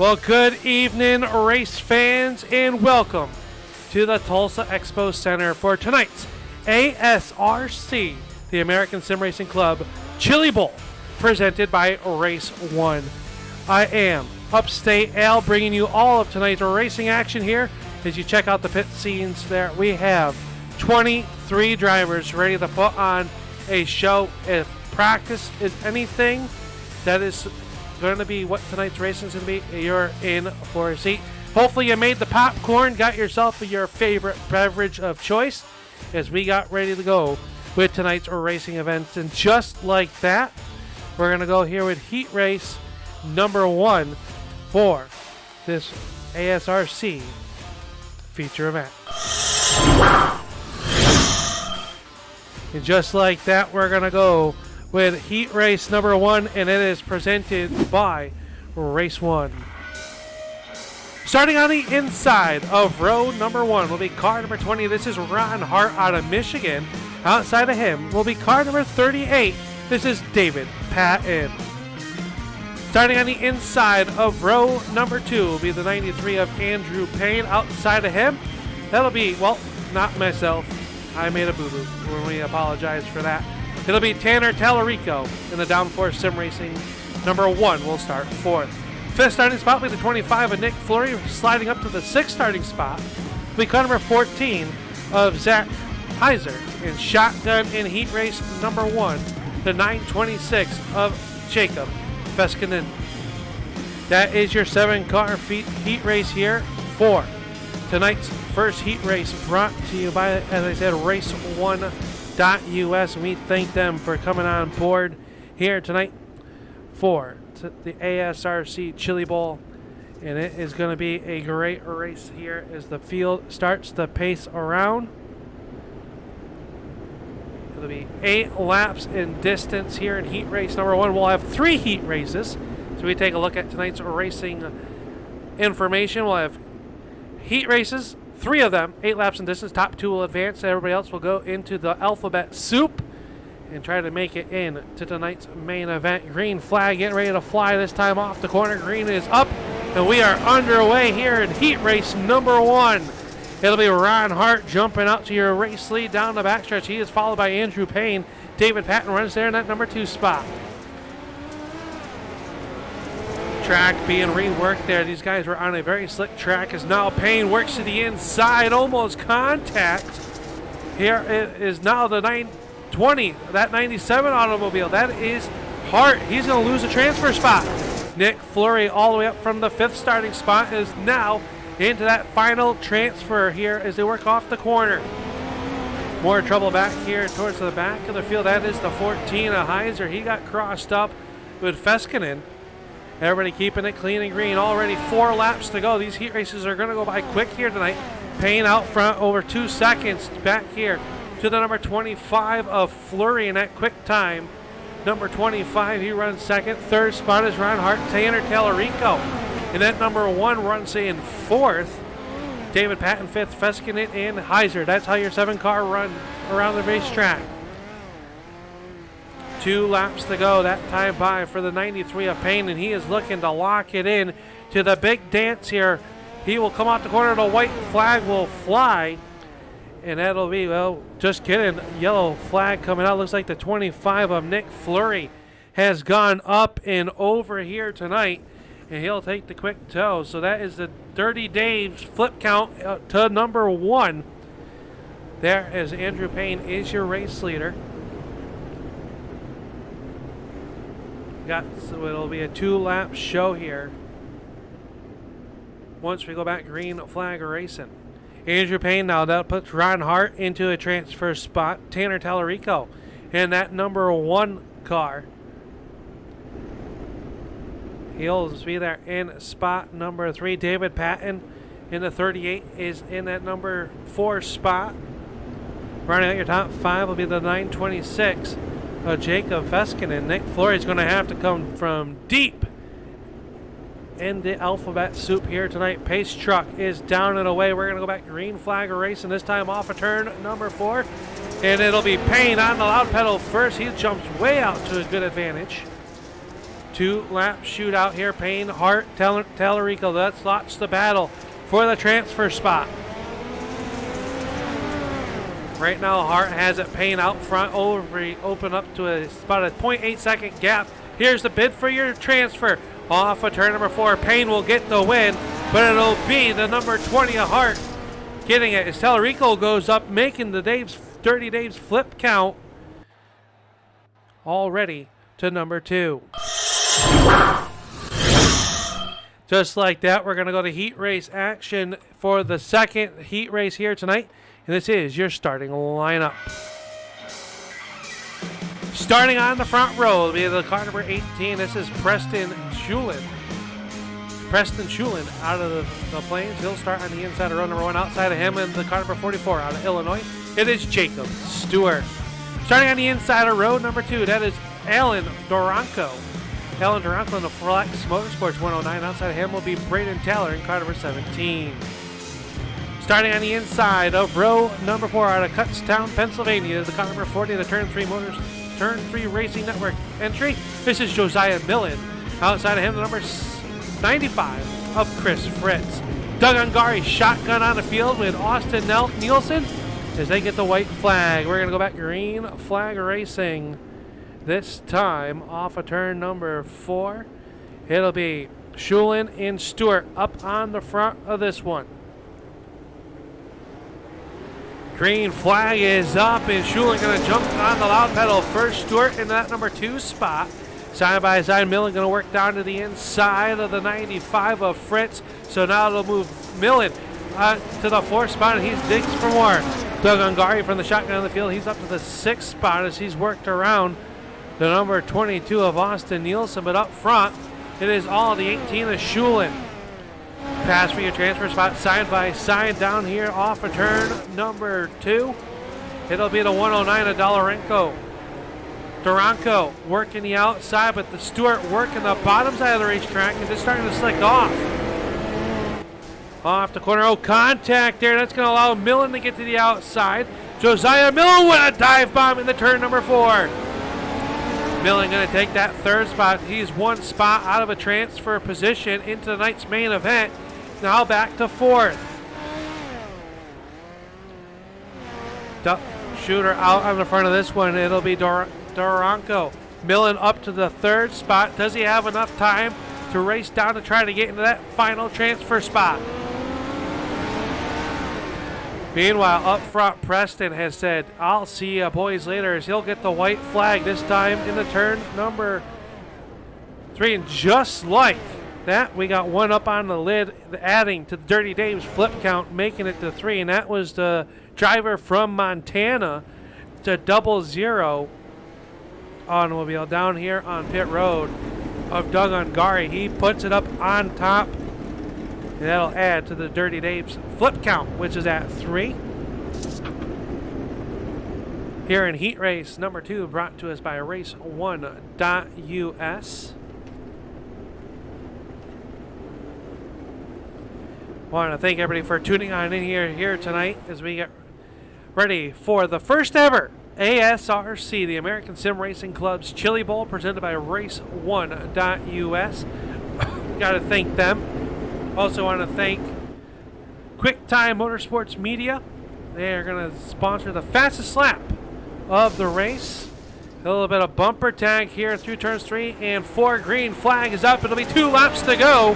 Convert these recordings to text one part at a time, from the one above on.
Well, good evening, race fans, and welcome to the Tulsa Expo Center for tonight's ASRC, the American Sim Racing Club Chili Bowl, presented by Race 1. I am Upstate Al, bringing you all of tonight's racing action here. As you check out the pit scenes there, we have 23 drivers ready to put on a show. If practice is anything, that is going to be what tonight's racing is going to be. You're in for a seat. Hopefully you made the popcorn, got yourself your favorite beverage of choice, as we got ready to go with tonight's racing events. And just like that, we're going to go here with heat race number 1 for this ASRC feature event. And just like that, we're going to go with heat race number 1, and it is presented by Race 1. Starting on the inside of row number 1 will be car number 20. This is Ron Hart out of Michigan. Outside of him will be car number 38. This is David Patton. Starting on the inside of row number 2 will be the 93 of Andrew Payne. Outside of him, that'll be, well, not myself. I made a boo-boo. We apologize for that. It'll be Tanner Tallarico in the Downforce Sim Racing. Number 1 will start 4th. 5th starting spot will be the 25 of Nick Fleury. Sliding up to the 6th starting spot will be car number 14 of Zach Heiser. And shotgun in heat race number 1, the 926 of Jacob Feskinen. That is your 7-car heat race here for tonight's first heat race, brought to you by, as I said, Race1.us. And we thank them for coming on board here tonight for the ASRC Chili Bowl. And it is going to be a great race here as the field starts to pace around. It'll be 8 laps in distance here in heat race number 1. We'll have 3 heat races. So we take a look at tonight's racing information. We'll have heat races, 3 of them, 8 laps in distance. Top 2 will advance. Everybody else will go into the alphabet soup and try to make it in to tonight's main event. Green flag getting ready to fly this time off the corner. Green is up, and we are underway here in heat race number 1. It'll be Ron Hart jumping out to your race lead down the backstretch. He is followed by Andrew Payne. David Patton runs there in that number 2 spot. Track being reworked there. These guys were on a very slick track, as now Payne works to the inside, almost contact. Here it is now the 920, that 97 automobile. That is Hart. He's going to lose a transfer spot. Nick Fleury all the way up from the 5th starting spot is now into that final transfer here as they work off the corner. More trouble back here towards the back of the field. That is the 14 of Heiser. He got crossed up with Feskinen. Everybody keeping it clean and green. Already 4 laps to go. These heat races are going to go by quick here tonight. Payne out front over 2 seconds. Back here to the number 25 of Fleury in that quick time. Number 25, he runs 2nd. 3rd spot is Ron Hart. Tanner Tallarico. And that number 1 runs in 4th. David Patton 5th, Feskinen and Heiser. That's how your 7-car run around the racetrack. 2 laps to go that time by for the 93 of Payne, and he is looking to lock it in to the big dance here. He will come out the corner, the white flag will fly, and that'll be, well, just kidding, yellow flag coming out. Looks like the 25 of Nick Fleury has gone up and over here tonight, and he'll take the quick toe. So that is the Dirty Dave's flip count to number 1. There as Andrew Payne is your race leader. So it'll be a 2-lap show here once we go back green flag racing. Andrew Payne now, that puts Ron Hart into a transfer spot. Tanner Tallarico in that number 1 car. He'll be there in spot number 3. David Patton in the 38 is in that number 4 spot. Running out your top 5 will be the 926 of Jacob Feskinen. Nick Fleury is going to have to come from deep in the alphabet soup here tonight. Pace truck is down and away. We're going to go back green flag racing, this time off of turn number 4. And it'll be Payne on the loud pedal first. He jumps way out to a good advantage. 2-lap shootout here. Payne, Hart, Tallarico. Let's launch the battle for the transfer spot. Right now, Hart has it. Payne out front, open up to about a 0.8 second gap. Here's the bid for your transfer. Off of turn number 4. Payne will get the win, but it'll be the number 20 of Hart getting it as Tallarico goes up, making the Dirty Dave's flip count already to number 2. Just like that, we're going to go to heat race action for the second heat race here tonight. And this is your starting lineup. Starting on the front row will be the car number 18. This is Preston Shulin. Preston Shulin out of the Plains. He'll start on the inside of row number 1. Outside of him, and the car number 44 out of Illinois, it is Jacob Stewart. Starting on the inside of row number 2, that is Alan Duranco. Alan Duranco in the Flex Motorsports 109. Outside of him will be Braden Taylor in car number 17. Starting on the inside of row number 4 out of Kutztown, Pennsylvania, the car number 40, the Turn 3 Racing Network entry. This is Josiah Millen. Outside of him, the number 95 of Chris Fritz. Doug Ungari shotgun on the field with Austin Nielsen as they get the white flag. We're going to go back green flag racing. This time off of turn number 4. It'll be Shulin and Stewart up on the front of this one. Green flag is up, and Shulin going to jump on the loud pedal. First Stewart in that number 2 spot. Side by side, Millen going to work down to the inside of the 95 of Fritz. So now it'll move Millen to the 4th spot, and he digs for more. Doug Ungari from the shotgun on the field. He's up to the 6th spot as he's worked around the number 22 of Austin Nielsen. But up front, it is all the 18 of Shulin. Pass for your transfer spot side by side down here off of turn number 2. It'll be the 109 of Dolarenko. Duranco working the outside, but the Stewart working the bottom side of the racetrack as it's starting to slick off. Off the corner, contact there. That's going to allow Millen to get to the outside. Josiah Millen with a dive bomb in the turn number 4. Millen going to take that 3rd spot. He's 1 spot out of a transfer position into tonight's main event. Now back to 4th. Shooter out on the front of this one. It'll be Duranco. Millen up to the 3rd spot. Does he have enough time to race down to try to get into that final transfer spot? Meanwhile, up front, Preston has said, I'll see you boys later, as he'll get the white flag this time in the turn number 3. And just like that, we got one up on the lid, adding to Dirty Dave's flip count, making it to 3. And that was the driver from Montana to 00 automobile down here on pit road of Doug Ungari. He puts it up on top, and that'll add to the Dirty Dave's flip count, which is at 3. Here in heat race number 2, brought to us by Race1.us. Want to thank everybody for tuning on in here tonight as we get ready for the first ever ASRC, the American Sim Racing Club's Chili Bowl, presented by Race1.us. Got to thank them. Also want to thank QuickTime Motorsports Media. They are going to sponsor the fastest lap of the race. A little bit of bumper tag here through turns 3 and 4. Green flag is up. It'll be 2 laps to go.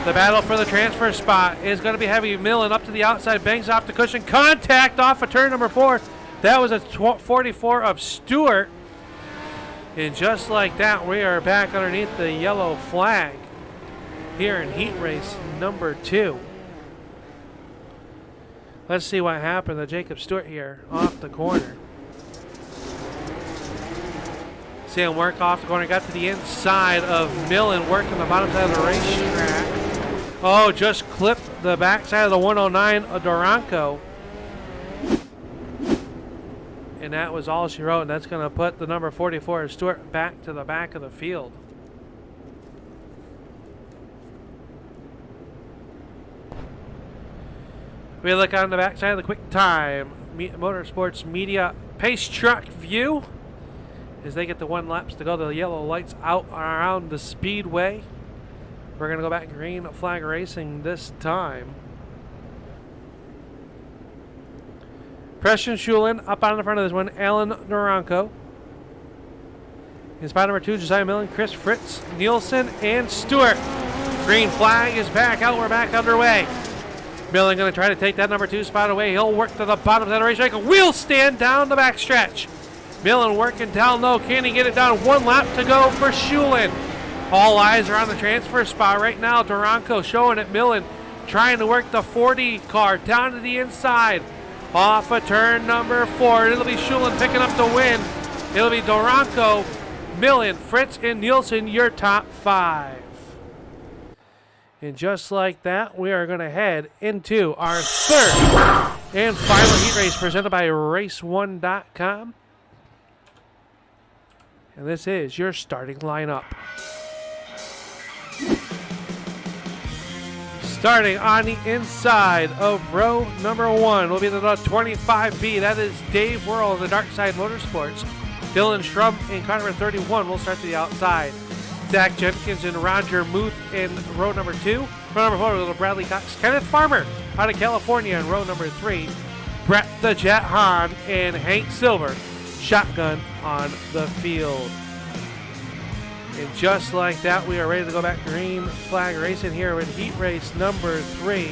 The battle for the transfer spot is going to be heavy. Millen up to the outside, bangs off the cushion. Contact off of turn number 4. That was a 44 of Stewart. And just like that, we are back underneath the yellow flag here in heat race number 2. Let's see what happened to Jacob Stewart here off the corner. See him work off the corner. Got to the inside of Millen, working the bottom side of the racetrack. Oh, just clipped the backside of the 109 of Duranco. And that was all she wrote, and that's going to put the number 44 of Stewart back to the back of the field. We look on the backside of the QuickTime Motorsports Media Pace Truck view. as they get the 1 laps to go. The yellow lights out around the speedway. We're going to go back green flag racing this time. Preston Schulin up on the front of this one. Alan Naranko. In spot number 2, Josiah Millen, Chris Fritz, Nielsen, and Stewart. Green flag is back out. We're back underway. Millen going to try to take that number 2 spot away. He'll work to the bottom of that racetrack. A wheel stand down the backstretch. Millen working down low. Can he get it down? 1 lap to go for Schulin. All eyes are on the transfer spot right now. Duranko showing it. Millen trying to work the 40 car down to the inside. Off of turn number 4. It'll be Schulin picking up the win. It'll be Duranko, Millen, Fritz, and Nielsen, your top 5. And just like that, we are going to head into our 3rd and final heat race presented by Race1.com. And this is your starting lineup. Starting on the inside of row number 1 will be the 25B. That is Dave Worrell of the Dark Side Motorsports. Dylan Strum in car number 31 will start to the outside. Zach Jenkins and Roger Muth in row number 2. Row number 4, little Bradley Cox. Kenneth Farmer out of California in row number 3. Brett the Jet Hahn and Hank Silver shotgun on the field. And just like that, we are ready to go back green flag racing here with heat race number 3.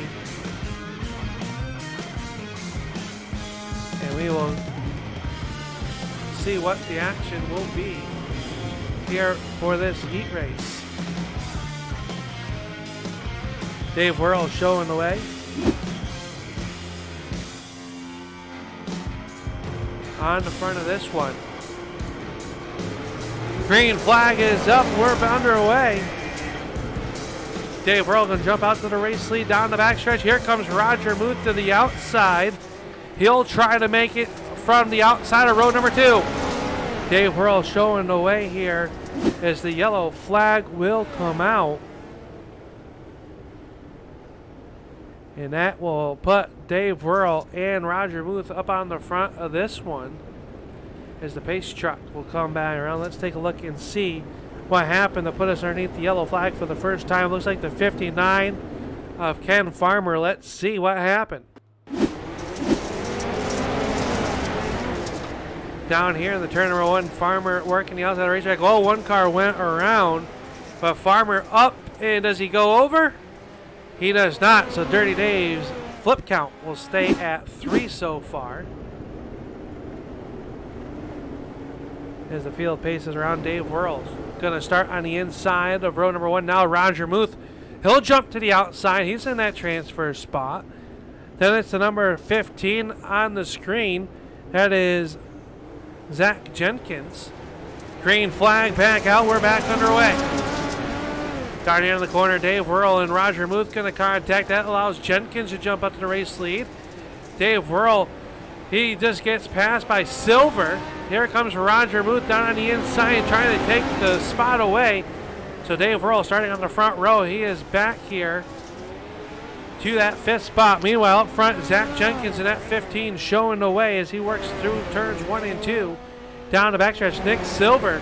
And we will see what the action will be here for this heat race. Dave Worrell showing the way. On the front of this one. Green flag is up. We're underway. Dave Worrell going to jump out to the race lead down the backstretch. Here comes Roger Muth to the outside. He'll try to make it from the outside of row number 2. Dave Worrell showing the way here as the yellow flag will come out. And that will put Dave Worrell and Roger Muth up on the front of this one as the pace truck will come back around. Let's take a look and see what happened to put us underneath the yellow flag for the first time. Looks like the 59 of Ken Farmer. Let's see what happened. Down here in the turn number 1, Farmer working the outside of the racetrack. Oh, 1 car went around, but Farmer up, and does he go over? He does not, so Dirty Dave's flip count will stay at 3 so far. As the field paces around, Dave Worrell's going to start on the inside of row number 1. Now Roger Muth, he'll jump to the outside. He's in that transfer spot. Then it's the number 15 on the screen. That is Zach Jenkins. Green flag back out. We're back underway. Starting in the corner, Dave Worrell and Roger Muth going to contact. That allows Jenkins to jump up to the race lead. Dave Worrell, he just gets passed by Silver. Here comes Roger Muth down on the inside trying to take the spot away. So Dave Worrell starting on the front row. He is back here to that 5th spot. Meanwhile, up front, Zach Jenkins in that 15 showing the way as he works through turns 1 and 2. Down the backstretch, Nick Silver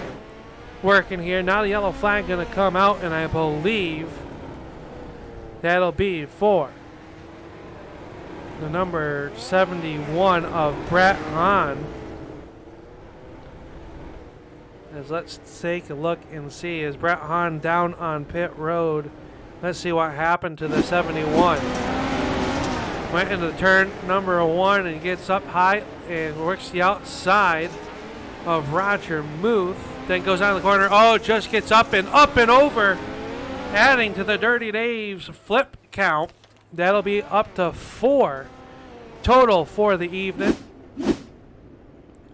working here. Now the yellow flag going to come out, and I believe that'll be for the number 71 of Brett Hahn. As let's take a look and see, is Brett Hahn down on pit road? Let's see what happened to the 71. Went into turn number 1 and gets up high and works the outside of Roger Muth. Then goes down the corner. Oh, just gets up and over, adding to the Dirty Dave's flip count. That'll be up to 4 total for the evening.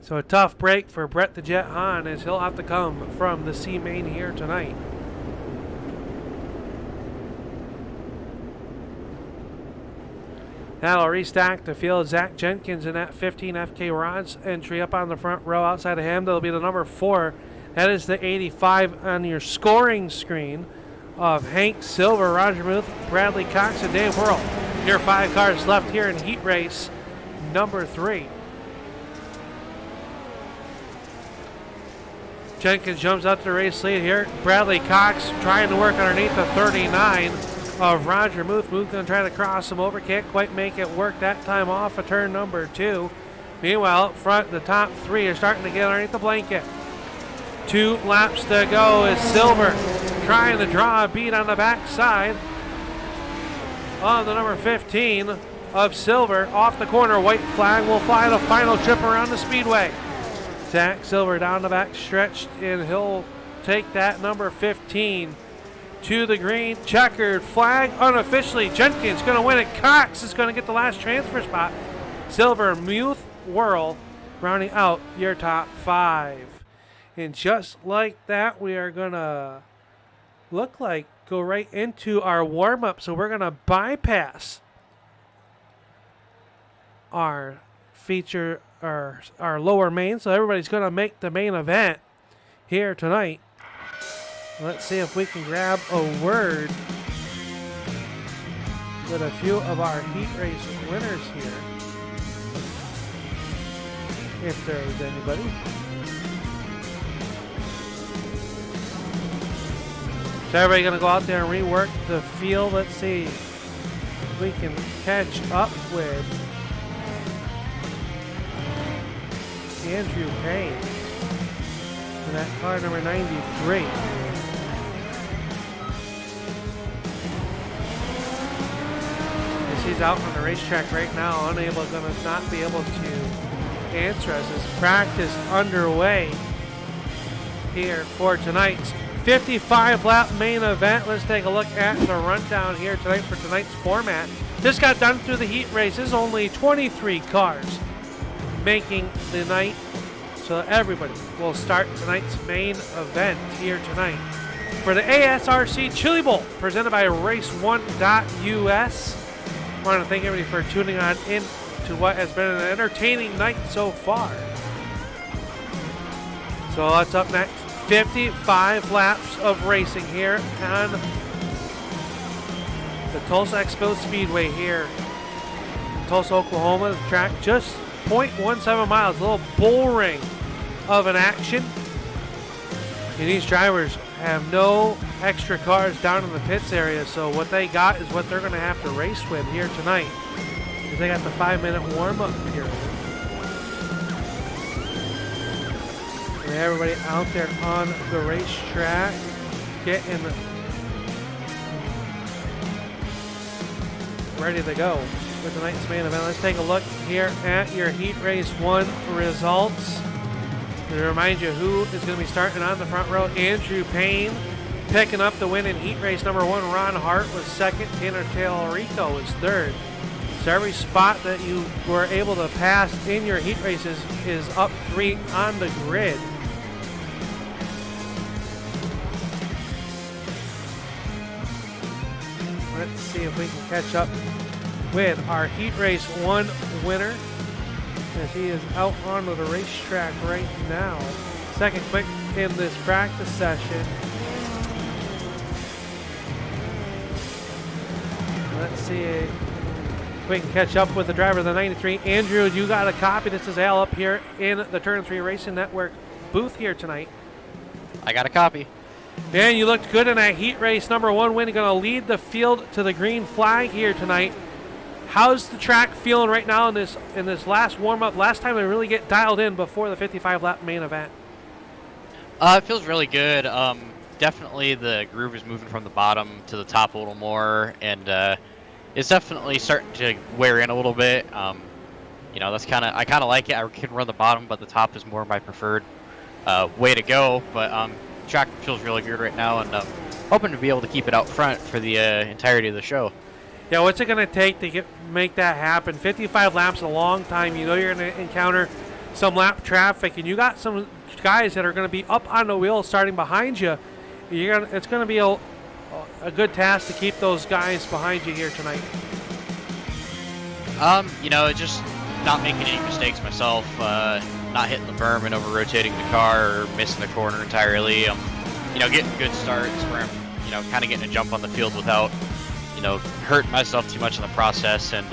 So a tough break for Brett the Jet Hahn as he'll have to come from the C main here tonight. That'll restack the field. Zach Jenkins in that 15 FK Rods entry up on the front row. Outside of him, that'll be the number 4. That is the 85 on your scoring screen of Hank Silver, Roger Muth, Bradley Cox, and Dave Worrell. Your 5 cars left here in heat race number 3. Jenkins jumps out to the race lead here. Bradley Cox trying to work underneath the 39 of Roger Muth. Muth going to try to cross him over. Can't quite make it work that time off of turn number 2. Meanwhile, up front, the top 3 are starting to get underneath the blanket. 2 laps to go is Silver trying to draw a beat on the backside of the number 15 of Silver. Off the corner, white flag will fly the final trip around the speedway. Zach Silver down the back stretch, and he'll take that number 15 to the green. Checkered flag unofficially. Jenkins going to win it. Cox is going to get the last transfer spot. Silver, Muth, Whirl rounding out your top 5. And just like that, we are going to go right into our warm-up. So we're going to bypass our feature, our lower main. So everybody's going to make the main event here tonight. Let's see if we can grab a word with a few of our heat race winners here. If there is anybody. So everybody going to go out there and rework the field. Let's see if we can catch up with Andrew Payne in that car number 93. As he's out on the racetrack right now, unable, going to not be able to answer us as practice underway here for tonight's 55 lap main event. Let's take a look at the rundown here tonight for tonight's format. Just got done through the heat races, only 23 cars making the night. So everybody will start tonight's main event here tonight for the ASRC Chili Bowl presented by Race1.us. I want to thank everybody for tuning on in to what has been an entertaining night so far. So what's up next? 55 laps of racing here on the Tulsa Expo Speedway here in Tulsa, Oklahoma. The track just 0.17 miles, a little bull ring of an action. And these drivers have no extra cars down in the pits area, so what they got is what they're going to have to race with here tonight. They got the 5-minute warm-up period. And everybody out there on the racetrack getting ready to go with tonight's main event. Let's take a look here at your Heat Race 1 results. And to remind you who is going to be starting on the front row. Andrew Payne picking up the win in Heat Race number 1. Ron Hart was second. Tanner Talarico was third. So every spot that you were able to pass in your heat races is up 3 on the grid. Let's see if we can catch up with our Heat Race 1 winner as he is out onto the racetrack right now. Second quick in this practice session. Let's see if we can catch up with the driver of the 93. Andrew, you got a copy. This is Al up here in the Turn 3 Racing Network booth here tonight. I got a copy. Man, you looked good in that Heat Race number 1 win. You're going to lead the field to the green flag here tonight. How's the track feeling right now in this last warm-up? Last time we really get dialed in before the 55-lap main event. It feels really good. Definitely the groove is moving from the bottom to the top a little more, and it's definitely starting to wear in a little bit. You know, that's I kind of like it. I can run the bottom, but the top is more my preferred way to go. But track feels really good right now, and hoping to be able to keep it out front for the entirety of the show. Yeah, what's it going to take to make that happen? 55 laps is a long time. You know you're going to encounter some lap traffic, and you got some guys that are going to be up on the wheel starting behind you. It's going to be a good task to keep those guys behind you here tonight. You know, just not making any mistakes myself, not hitting the berm and over-rotating the car or missing the corner entirely. You know, getting good starts where I'm, you know, kind of getting a jump on the field without, you know, hurting myself too much in the process. And,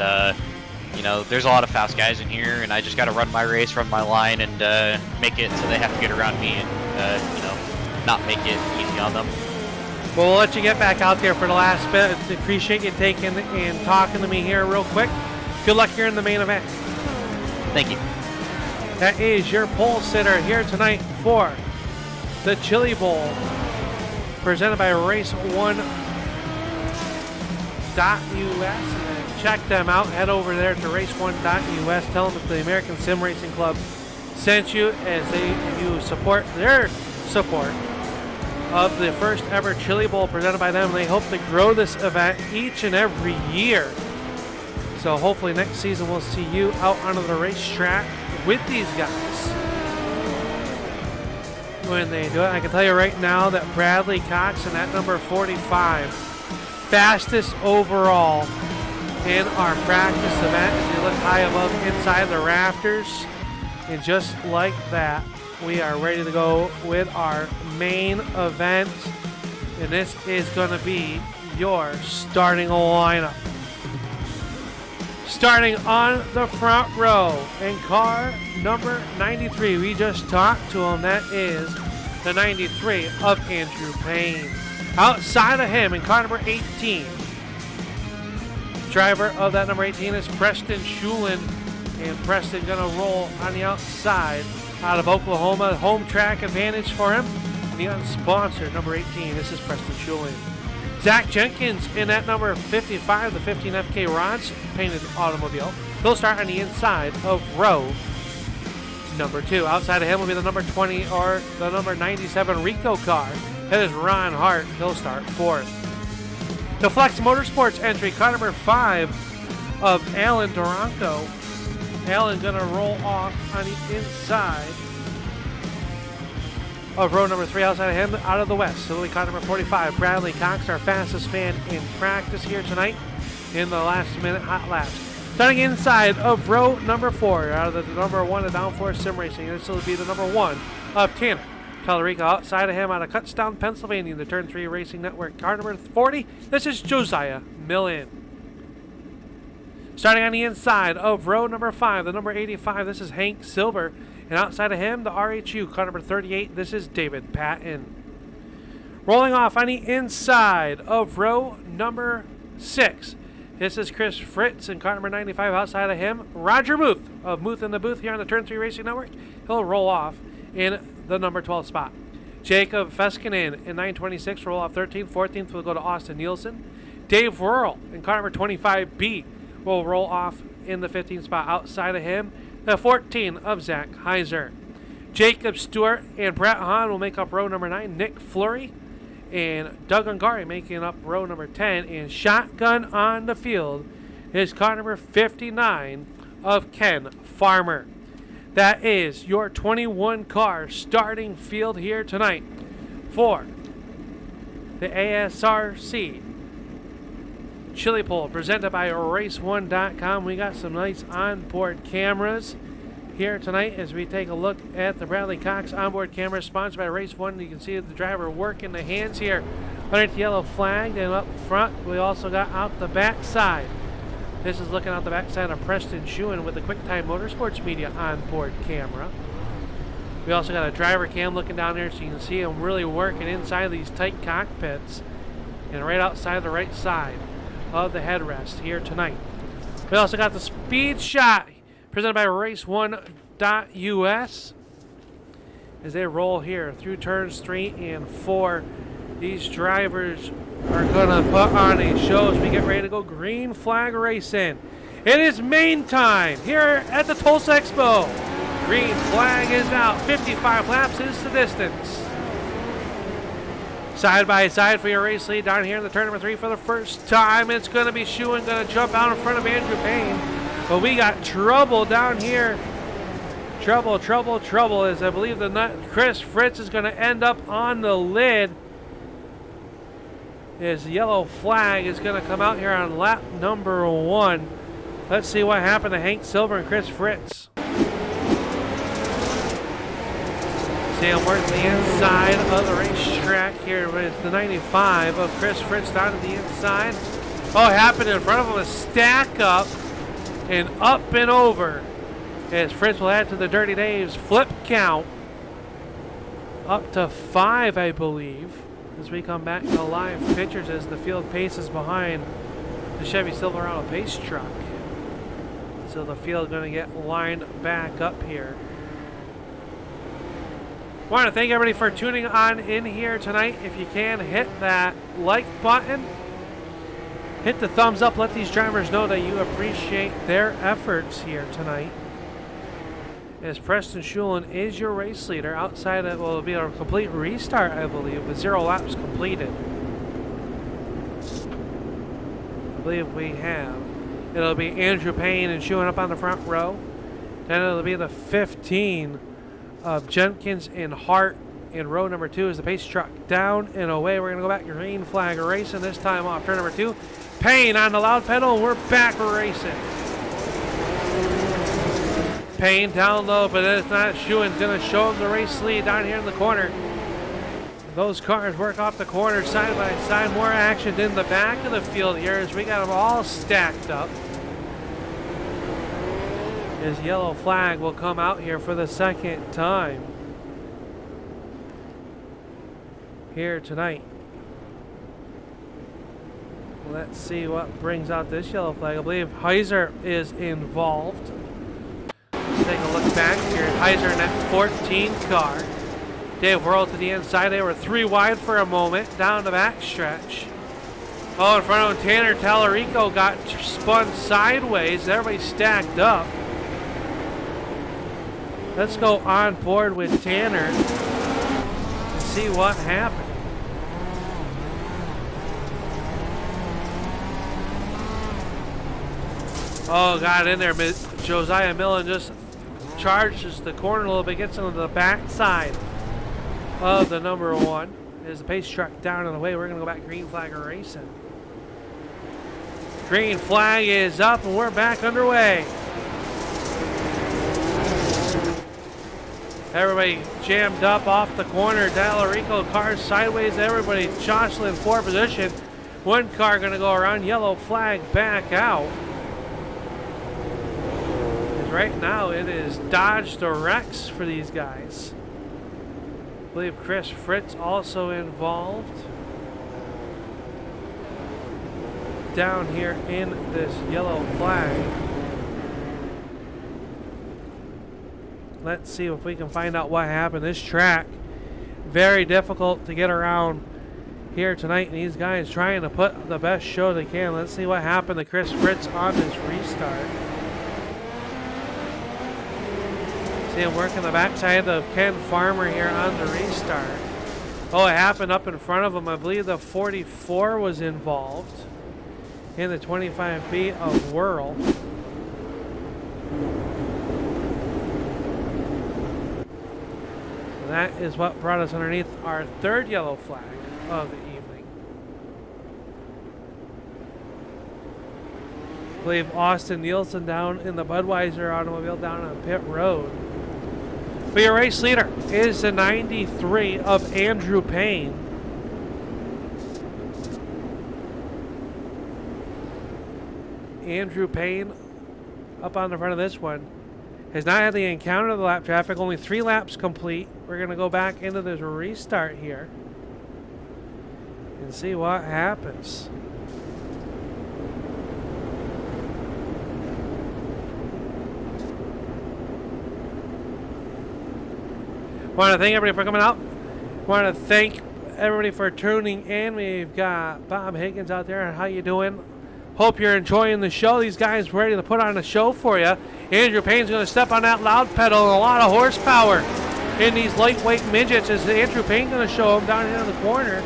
you know, there's a lot of fast guys in here, and I just got to run my race, run my line, and make it so they have to get around me. And not make it easy on them. Well, we'll let you get back out there for the last bit. Appreciate you taking and talking to me here real quick. Good luck here in the main event. Thank you. That is your pole sitter here tonight for the Chili Bowl, presented by Race1.us. Check them out. Head over there to Race1.us. Tell them that the American Sim Racing Club sent you, as you support their support of the first ever Chili Bowl presented by them. They hope to grow this event each and every year. So hopefully next season we'll see you out onto the racetrack with these guys when they do it. I can tell you right now that Bradley Cox in that number 45, fastest overall in our practice event, as you look high above inside the rafters. And just like that, we are ready to go with our main event. And this is going to be your starting lineup. Starting on the front row in car number 93, we just talked to him. That is the 93 of Andrew Payne. Outside of him in car number 18, driver of that number 18 is Preston Shulin. And Preston gonna roll on the outside out of Oklahoma. Home track advantage for him. The unsponsored number 18, this is Preston Shulin. Zach Jenkins in that number 55, the 15 FK Rods painted automobile. He'll start on the inside of row number 2. Outside of him will be the number 20 or the number 97 Rico car. That is Ron Hart. He'll start 4th. The Flex Motorsports entry, car number 5 of Alan Duranco. Alan gonna roll off on the inside of row number 3. Outside of him, out of the west, so car number 45, Bradley Cox, our fastest man in practice here tonight in the last minute hot laps. Starting inside of row number 4, out of the number 1 of Downforce Sim Racing, this will be the number 1 of Tanner Tallarico. Outside of him, out of Kutztown, Pennsylvania, the Turn 3 Racing Network, car number 40, this is Josiah Millen. Starting on the inside of row number 5, the number 85, this is Hank Silver. And outside of him, the RHU, car number 38, this is David Patton. Rolling off on the inside of row number 6, this is Chris Fritz and car number 95. Outside of him, Roger Muth of Muth in the Booth here on the Turn 3 Racing Network. He'll roll off in the number 12 spot. Jacob Feskinen in 926, roll off 13th. 14th will go to Austin Nielsen. Dave Worrell in car number 25B will roll off in the 15th spot. Outside of him, the 14 of Zach Heiser. Jacob Stewart and Brett Hahn will make up row number 9. Nick Fleury and Doug Ungari making up row number 10. And shotgun on the field is car number 59 of Ken Farmer. That is your 21 car starting field here tonight for the ASRC Chili Bowl presented by Race1.com. We got some nice onboard cameras here tonight as we take a look at the Bradley Cox onboard camera sponsored by Race1. You can see the driver working the hands here underneath the yellow flag, and up front we also got out the back side. This is looking out the back side of Preston Schuin with the QuickTime Motorsports Media onboard camera. We also got a driver cam looking down there so you can see him really working inside of these tight cockpits and right outside the right side of the headrest here tonight. We also got the speed shot presented by Race1.us as they roll here through turns 3 and 4. These drivers are going to put on a show as we get ready to go green flag racing. It is main time here at the Tulsa Expo. Green flag is out. 55 laps is the distance. Side by side for your race lead down here in the turn number 3 for the first time. It's going to be Schuin going to jump out in front of Andrew Payne. But we got trouble down here. Trouble as I believe Chris Fritz is going to end up on the lid. His yellow flag is going to come out here on lap number 1. Let's see what happened to Hank Silver and Chris Fritz. Sam working the inside of the racetrack here with the 95 of Chris Fritz down to the inside. Oh, happened in front of him, a stack up and up and over as Fritz will add to the Dirty Dave's flip count up to 5, I believe, as we come back to live pictures as the field paces behind the Chevy Silverado pace truck. So the field going to get lined back up here. Want to thank everybody for tuning on in here tonight. If you can, hit that like button. Hit the thumbs up. Let these drivers know that you appreciate their efforts here tonight. As Preston Schulin is your race leader. Outside it will be a complete restart, I believe, with 0 laps completed. I believe we have. It'll be Andrew Payne and Schulin up on the front row. Then it'll be the 15 of Jenkins and Hart in row number 2 as the pace truck down and away. We're going to go back green flag racing, this time off turn number 2. Payne on the loud pedal, and we're back racing. Payne down low, but it's not. Schuen's going to show him the race lead down here in the corner. Those cars work off the corner side by side. More action in the back of the field here as we got them all stacked up. His yellow flag will come out here for the second time here tonight. Let's see what brings out this yellow flag. I believe Heiser is involved. Let's take a look back here. Heiser in that 14 car. Dave whirled to the inside. They were 3 wide for a moment down the back stretch. Oh, in front of him, Tanner Tallarico got spun sideways. Everybody stacked up. Let's go on board with Tanner and see what happened. Oh, got in there. Josiah Millen just charges the corner a little bit, gets into the backside of the number 1. As the pace truck down and away, we're going to go back green flag racing. Green flag is up and we're back underway. Everybody jammed up off the corner. Tallarico cars sideways. Everybody jostling for position. One car going to go around. Yellow flag back out. Right now it is Dodge to Rex for these guys. I believe Chris Fritz also involved down here in this yellow flag. Let's see if we can find out what happened. This track, very difficult to get around here tonight, and these guys trying to put the best show they can. Let's see what happened to Chris Fritz on this restart. See him working the backside of Ken Farmer here on the restart. Oh, it happened up in front of him. I believe the 44 was involved in the 25B of Whirl. That is what brought us underneath our 3rd yellow flag of the evening. I believe Austin Nielsen down in the Budweiser automobile down on pit road. But your race leader is the 93 of Andrew Payne. Andrew Payne up on the front of this one. Has not had the encounter of the lap traffic, only 3 laps complete. We're going to go back into this restart here and see what happens. Want to thank everybody for coming out. Want to thank everybody for tuning in. We've got Bob Higgins out there. How you doing? Hope you're enjoying the show. These guys ready to put on a show for you. Andrew Payne's going to step on that loud pedal and a lot of horsepower in these lightweight midgets. Is Andrew Payne going to show them down here in the corner?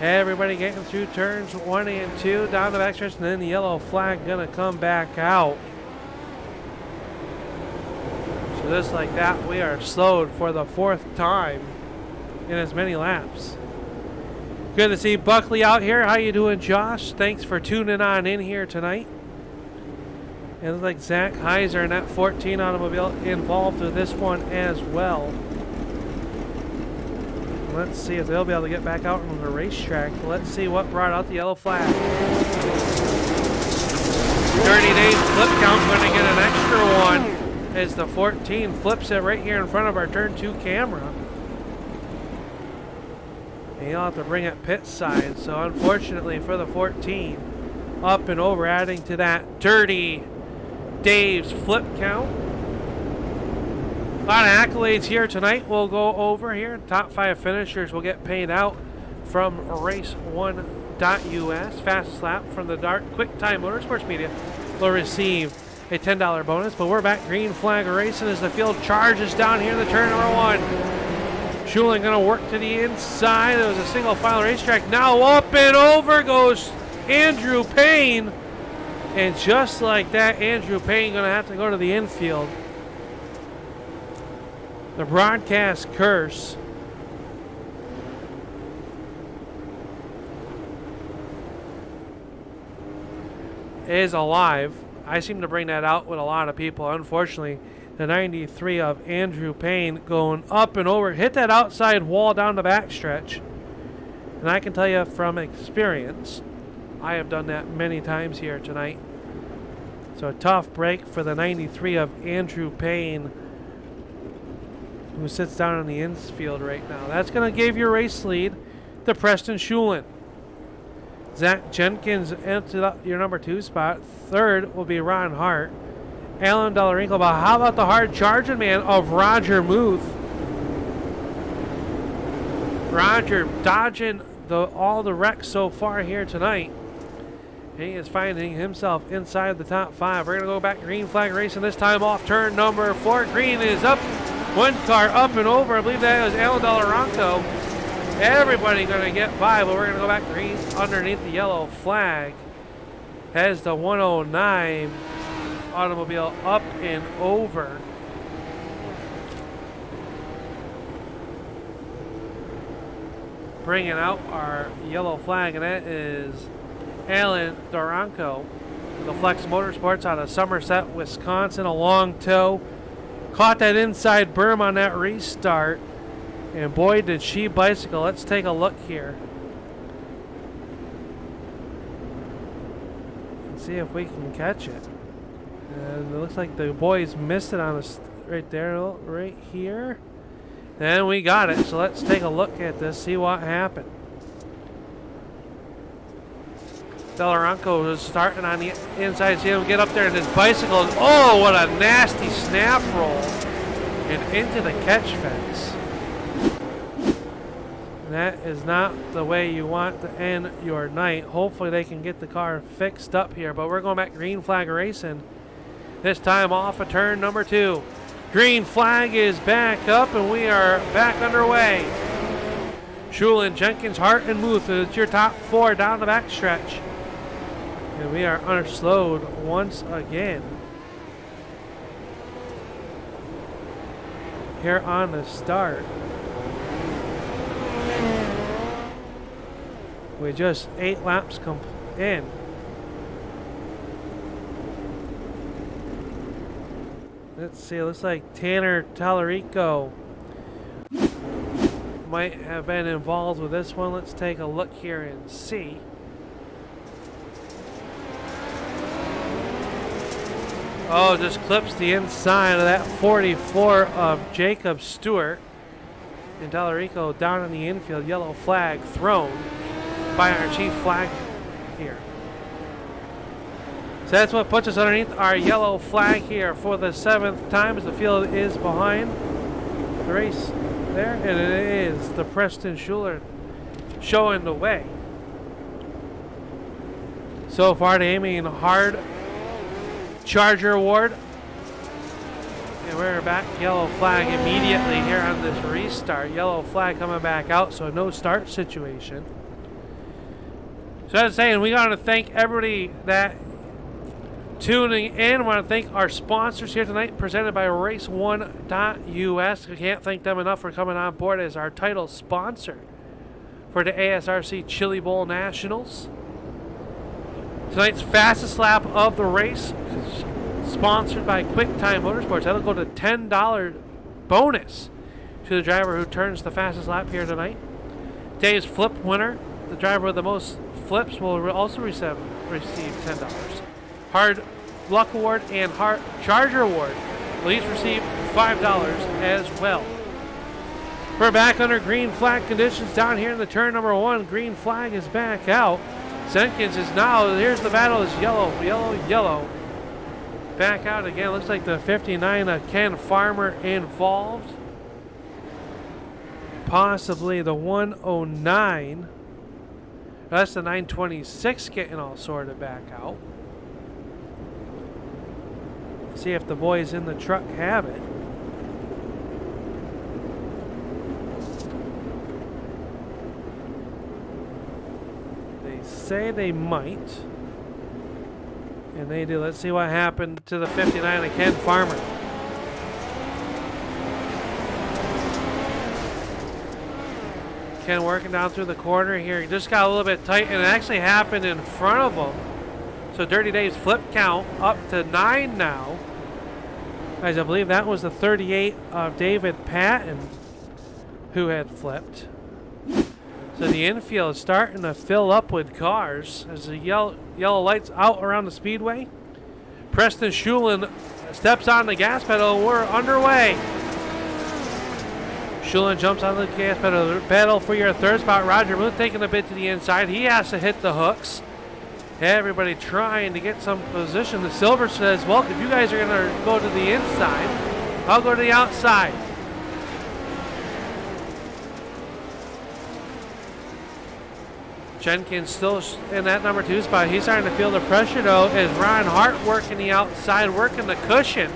Everybody getting through turns 1 and 2 down the backstretch, and then the yellow flag going to come back out. So just like that, we are slowed for the 4th time in as many laps. Good to see Buckley out here. How you doing, Josh? Thanks for tuning on in here tonight. It looks like Zach Heiser in that 14 automobile involved with this one as well. Let's see if they'll be able to get back out on the racetrack. Let's see what brought out the yellow flag. 30 days flip count, going to get an extra one as the 14 flips it right here in front of our turn 2 camera. And you'll have to bring it pit side. So unfortunately for the 14, up and over, adding to that Dirty Dave's flip count. A lot of accolades here tonight. We'll go over here. Top 5 finishers will get paid out from race1.us. Fastest lap from the Dart Quick Time Motorsports Media will receive a $10 bonus. But we're back. Green flag racing as the field charges down here in the turn number 1. Schuling going to work to the inside. There was a single file racetrack. Now up and over goes Andrew Payne. And just like that, Andrew Payne going to have to go to the infield. The broadcast curse is alive. I seem to bring that out with a lot of people. Unfortunately, the 93 of Andrew Payne going up and over, hit that outside wall down the backstretch. And I can tell you from experience, I have done that many times here tonight. So a tough break for the 93 of Andrew Payne, who sits down on the infield right now. That's going to give your race lead to Preston Schulin. Zach Jenkins into your number 2 spot. Third will be Ron Hart. Alan Delarinkle. But how about the hard charging man of Roger Muth? Roger dodging all the wrecks so far here tonight. He is finding himself inside the top 5. We're going to go back green flag racing, this time off turn number 4. Green is up. One car up and over. I believe that was Alan Delaranco. Everybody going to get by, but we're going to go back green underneath the yellow flag as the 109 automobile up and over. Bringing out our yellow flag, and that is Alan Doranco, the Flex Motorsports out of Somerset, Wisconsin, a long tow. Caught that inside berm on that restart, and boy did she bicycle. Let's take a look here and see if we can catch it. And it looks like the boys missed it on us right there, right here. And we got it, so let's take a look at this, see what happened. Delaranco was starting on the inside. See him get up there and his bicycle. Oh, what a nasty snap roll. And into the catch fence. And that is not the way you want to end your night. Hopefully they can get the car fixed up here. But we're going back green flag racing. This time off of turn number 2. Green flag is back up and we are back underway. Schulin, Jenkins, Hart, and Muth is your top 4 down the backstretch. And we are underslowed once again here on the start. We just 8 laps in. Let's see, it looks like Tanner Tallarico might have been involved with this one. Let's take a look here and see. Oh, just clips the inside of that 44 of Jacob Stewart. And Tallarico down in the infield, yellow flag thrown by our chief flag here. So that's what puts us underneath our yellow flag here for the 7th time as the field is behind the race there. And it is the Preston Schuler showing the way. So far, the aiming hard Charger Award. And we're back yellow flag immediately here on this restart. Yellow flag coming back out, so no start situation. So as I was saying, we got to thank everybody that tuning in. I want to thank our sponsors here tonight, presented by Race1.us. I can't thank them enough for coming on board as our title sponsor for the ASRC Chili Bowl Nationals. Tonight's fastest lap of the race is sponsored by Quick Time Motorsports. That'll go to $10 bonus to the driver who turns the fastest lap here tonight. Today's flip winner, the driver with the most flips, will also receive $10. Hard Luck Award and Hard Charger Award will each receive $5 as well. We're back under green flag conditions down here in the turn number 1. Green flag is back out. Jenkins is now, here's the battle, is yellow, yellow, yellow. Back out again. Looks like the 59 Ken Farmer involved. Possibly the 109. That's the 926 getting all sorted back out. See if the boys in the truck have it. They say they might. And they do. Let's see what happened to the 59 of Ken Farmer. Ken working down through the corner here. He just got a little bit tight, and it actually happened in front of him. So Dirty Dave's flip count up to 9 now. Guys, I believe that was the 38 of David Patton who had flipped. So the infield is starting to fill up with cars as the yellow lights out around the speedway. Preston Schulin steps on the gas pedal. We're underway. Schulin jumps on the gas pedal for your third spot. Roger Muth taking a bit to the inside. He has to hit the hooks. Everybody trying to get some position. The Silver says, well, if you guys are going to go to the inside, I'll go to the outside. Jenkins still in that number 2 spot. He's starting to feel the pressure, though, as Ryan Hart working the outside, working the cushion.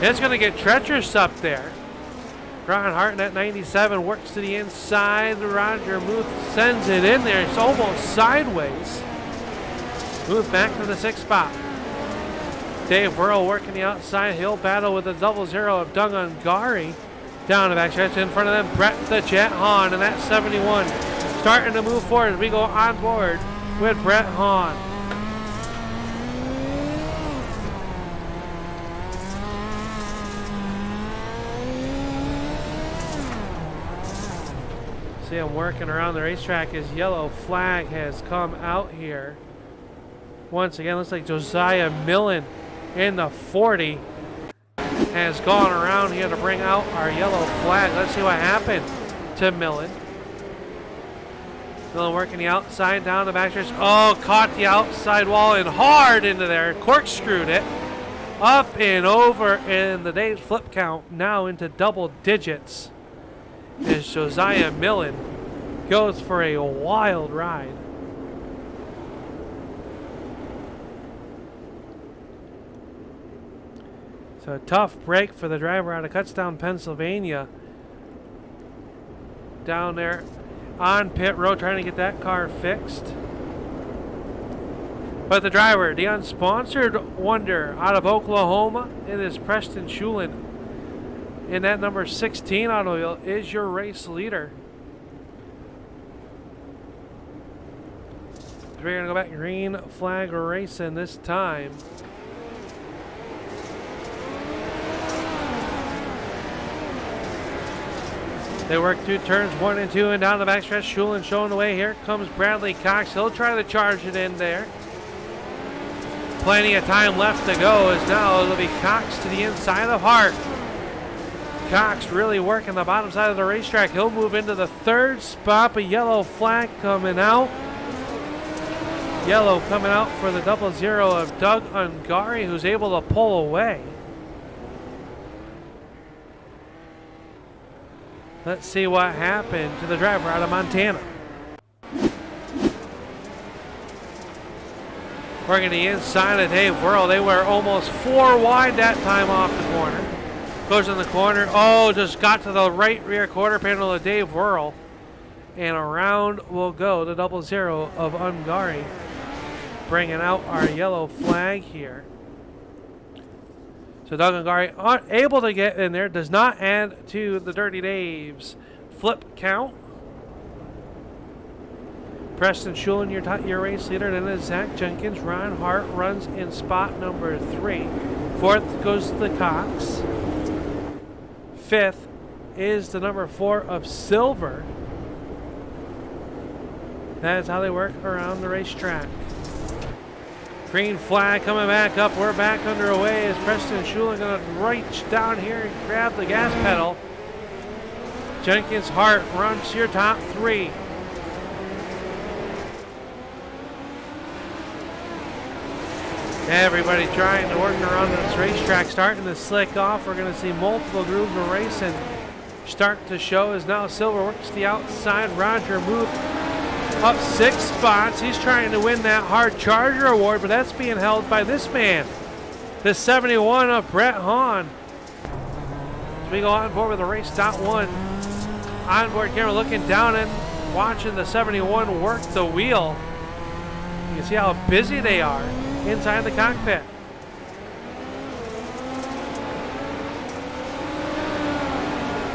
It's going to get treacherous up there. Ryan Hart in that 97 works to the inside. Roger Muth sends it in there. It's almost sideways. Muth back to the 6th spot. Dave Whirl working the outside. He'll battle with a 0-0 of Doug Ungari. Down the back stretch in front of them. Brett the Jet Hahn in that 71. Starting to move forward as we go on board with Brett Hahn. See him working around the racetrack as yellow flag has come out here. Once again, looks like Josiah Millen in the 40 has gone around here to bring out our yellow flag. Let's see what happened to Millen. Millen working the outside down the backstretch. Oh, caught the outside wall and hard into there. Corkscrewed it. Up and over, and the Dave's flip count now into double digits as Josiah Millen goes for a wild ride. So a tough break for the driver out of Kutztown, Pennsylvania. Down there on pit road trying to get that car fixed. But the driver, the unsponsored wonder out of Oklahoma, it is Preston Schulin. In that number 16 automobile is your race leader. We're going to go back green flag racing this time. They work through turns 1 and 2 and down the backstretch. Schulin showing the way. Here comes Bradley Cox. He'll try to charge it in there. Plenty of time left to go as now it'll be Cox to the inside of Hart. Cox really working the bottom side of the racetrack. He'll move into the 3rd spot. A yellow flag coming out. Yellow coming out for the 0-0 of Doug Ungari, who's able to pull away. Let's see what happened to the driver out of Montana. Working the inside of Dave Whirl. They were almost 4 wide that time off the corner. Goes in the corner. Oh, just got to the right rear quarter panel of Dave Whirl. And around will go the 0-0 of Ungari. Bringing out our yellow flag here. So Doug Ungari unable to get in there. Does not add to the Dirty Dave's flip count. Preston Schulin, your race leader. Then is Zach Jenkins. Ron Hart runs in spot number 3. 4th goes to the Cox. 5th is the number 4 of Silver. That is how they work around the racetrack. Green flag coming back up. We're back underway as Preston Schulin going to reach down here and grab the gas pedal. Jenkins Hart runs your top three. Everybody trying to work around this racetrack, starting to slick off. We're going to see multiple grooves of racing start to show as now Silver works the outside. Roger Muth up 6 spots. He's trying to win that Hard Charger Award, but that's being held by this man, the 71 of Brett Hahn. As we go on board with the race, stop one. Onboard camera looking down and watching the 71 work the wheel. You can see how busy they are inside the cockpit.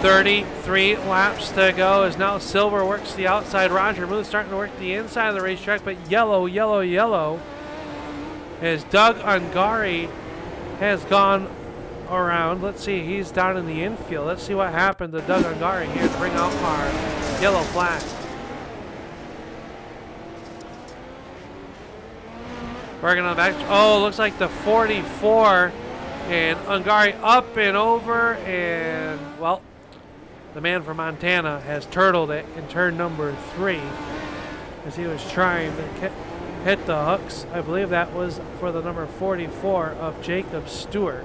"33 laps to go as now Silver works the outside. Roger Muth starting to work the inside of the racetrack, but yellow as Doug Ungari has gone around. Let's see, he's down in the infield. Let's see what happened to Doug Ungari here to bring out our yellow flag. Working on the back. Oh, looks like the 44 and Ungari up and over, and well, the man from Montana has turtled it in turn number 3 as he was trying to hit the hooks. I believe that was for the number 44 of Jacob Stewart.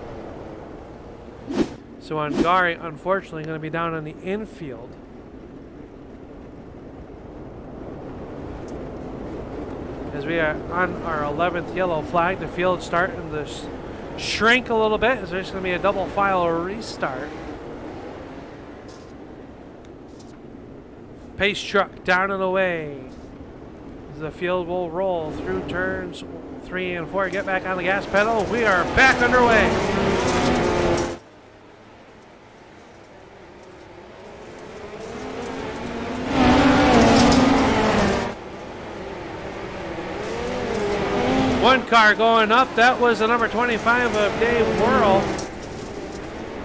So Ungari, unfortunately, going to be down in the infield. As we are on our 11th yellow flag, the field's starting to shrink a little bit as there's going to be a double file restart. Pace truck down and away. The field will roll through turns 3 and 4. Get back on the gas pedal. We are back underway. One car going up. That was the number 25 of Dave Worrell.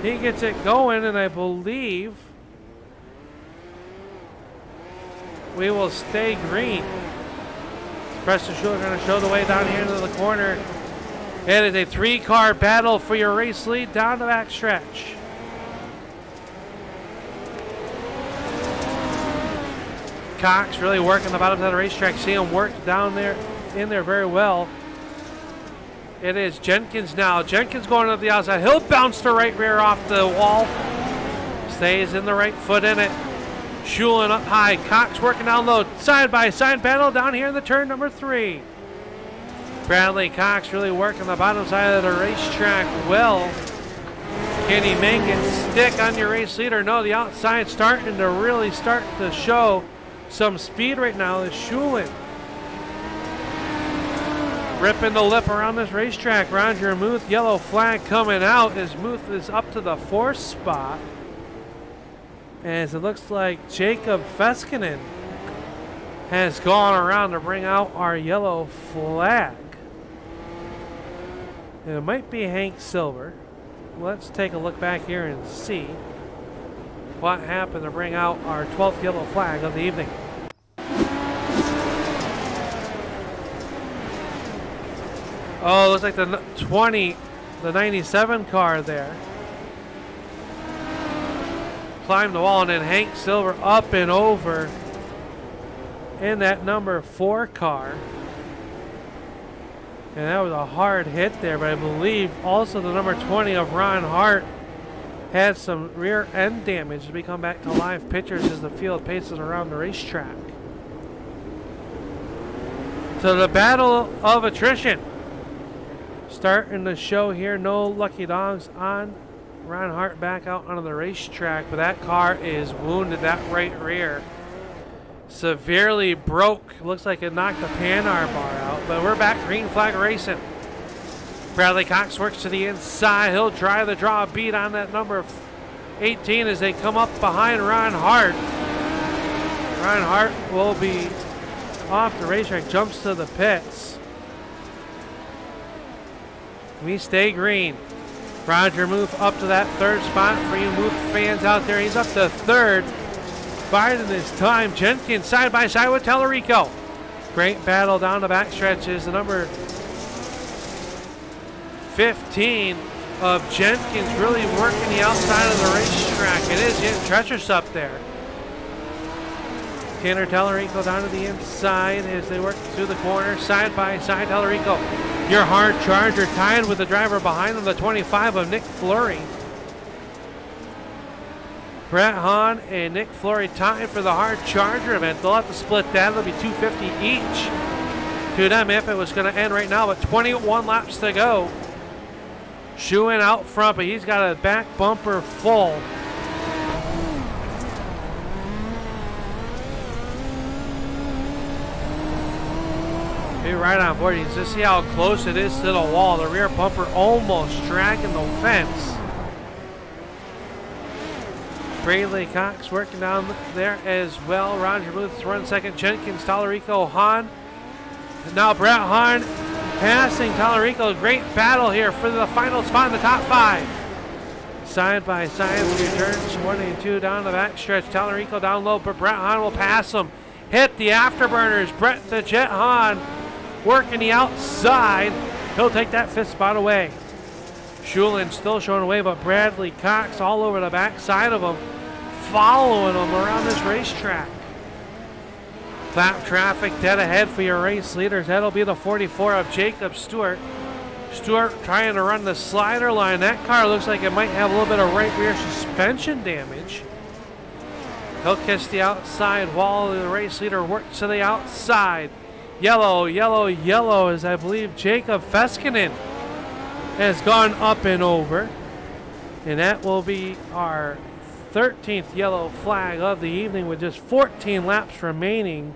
He gets it going, and I believe we will stay green. Preston Schuler going to show the way down here into the corner. It is a 3-car battle for your race lead down the back stretch. Cox really working the bottom of the racetrack. See him work down there, in there very well. It is Jenkins now. Jenkins going up the outside. He'll bounce the right rear off the wall. Stays in the right foot in it. Schulin up high. Cox working down low. Side by side battle down here in the turn number 3. Bradley Cox really working the bottom side of the racetrack well. Can he make it stick on your race leader? No, the outside starting to really start to show some speed right now is Schulin. Ripping the lip around this racetrack. Roger Muth, yellow flag coming out as Muth is up to the 4th spot. As it looks like Jacob Feskinen has gone around to bring out our yellow flag. It might be Hank Silver. Let's take a look back here and see what happened to bring out our 12th yellow flag of the evening. Oh, looks like the 97 car there. Climbed the wall, and then Hank Silver up and over in that number 4 car. And that was a hard hit there, but I believe also the number 20 of Ron Hart had some rear end damage as we come back to live pictures as the field paces around the racetrack. So the battle of attrition starting to show here. No lucky dogs on. Ron Hart back out onto the racetrack, but that car is wounded. That right rear severely broke. Looks like it knocked the Panar bar out, but we're back green flag racing. Bradley Cox works to the inside. He'll try the draw beat on that number 18 as they come up behind Ron Hart. Ron Hart will be off the racetrack, jumps to the pits. We stay green. Roger Muth up to that 3rd spot for you Muth fans out there. He's up to 3rd. Biden this time. Jenkins side by side with Tellerico. Great battle down the back stretches. The number 15 of Jenkins really working the outside of the racetrack. It is getting treacherous up there. Tanner Tallarico down to the inside as they work through the corner, side by side. Tallarico, your hard charger, tied with the driver behind him, the 25 of Nick Fleury. Brett Hahn and Nick Fleury tied for the hard charger event. They'll have to split that. It'll be $250 each to them if it was going to end right now, but 21 laps to go. Schuin out front, but he's got a back bumper full. Be right on board. You can just see how close it is to the wall. The rear bumper almost dragging the fence. Bradley Cox working down there as well. Roger Booth's run second. Jenkins, Tallarico, Hahn. And now Brett Hahn passing Tallarico. Great battle here for the final spot in the top 5. Side by side through turns 1 and 2 down the back stretch. Tallarico down low, but Brett Hahn will pass him. Hit the afterburners. Brett the Jet Hahn working the outside. He'll take that 5th spot away. Schulin still showing away, but Bradley Cox all over the back side of him, following him around this racetrack. Lap traffic dead ahead for your race leaders. That'll be the 44 of Jacob Stewart. Stewart trying to run the slider line. That car looks like it might have a little bit of right rear suspension damage. He'll kiss the outside wall. The race leader works to the outside. Yellow, yellow, yellow as I believe Jacob Feskinen has gone up and over. And that will be our 13th yellow flag of the evening with just 14 laps remaining.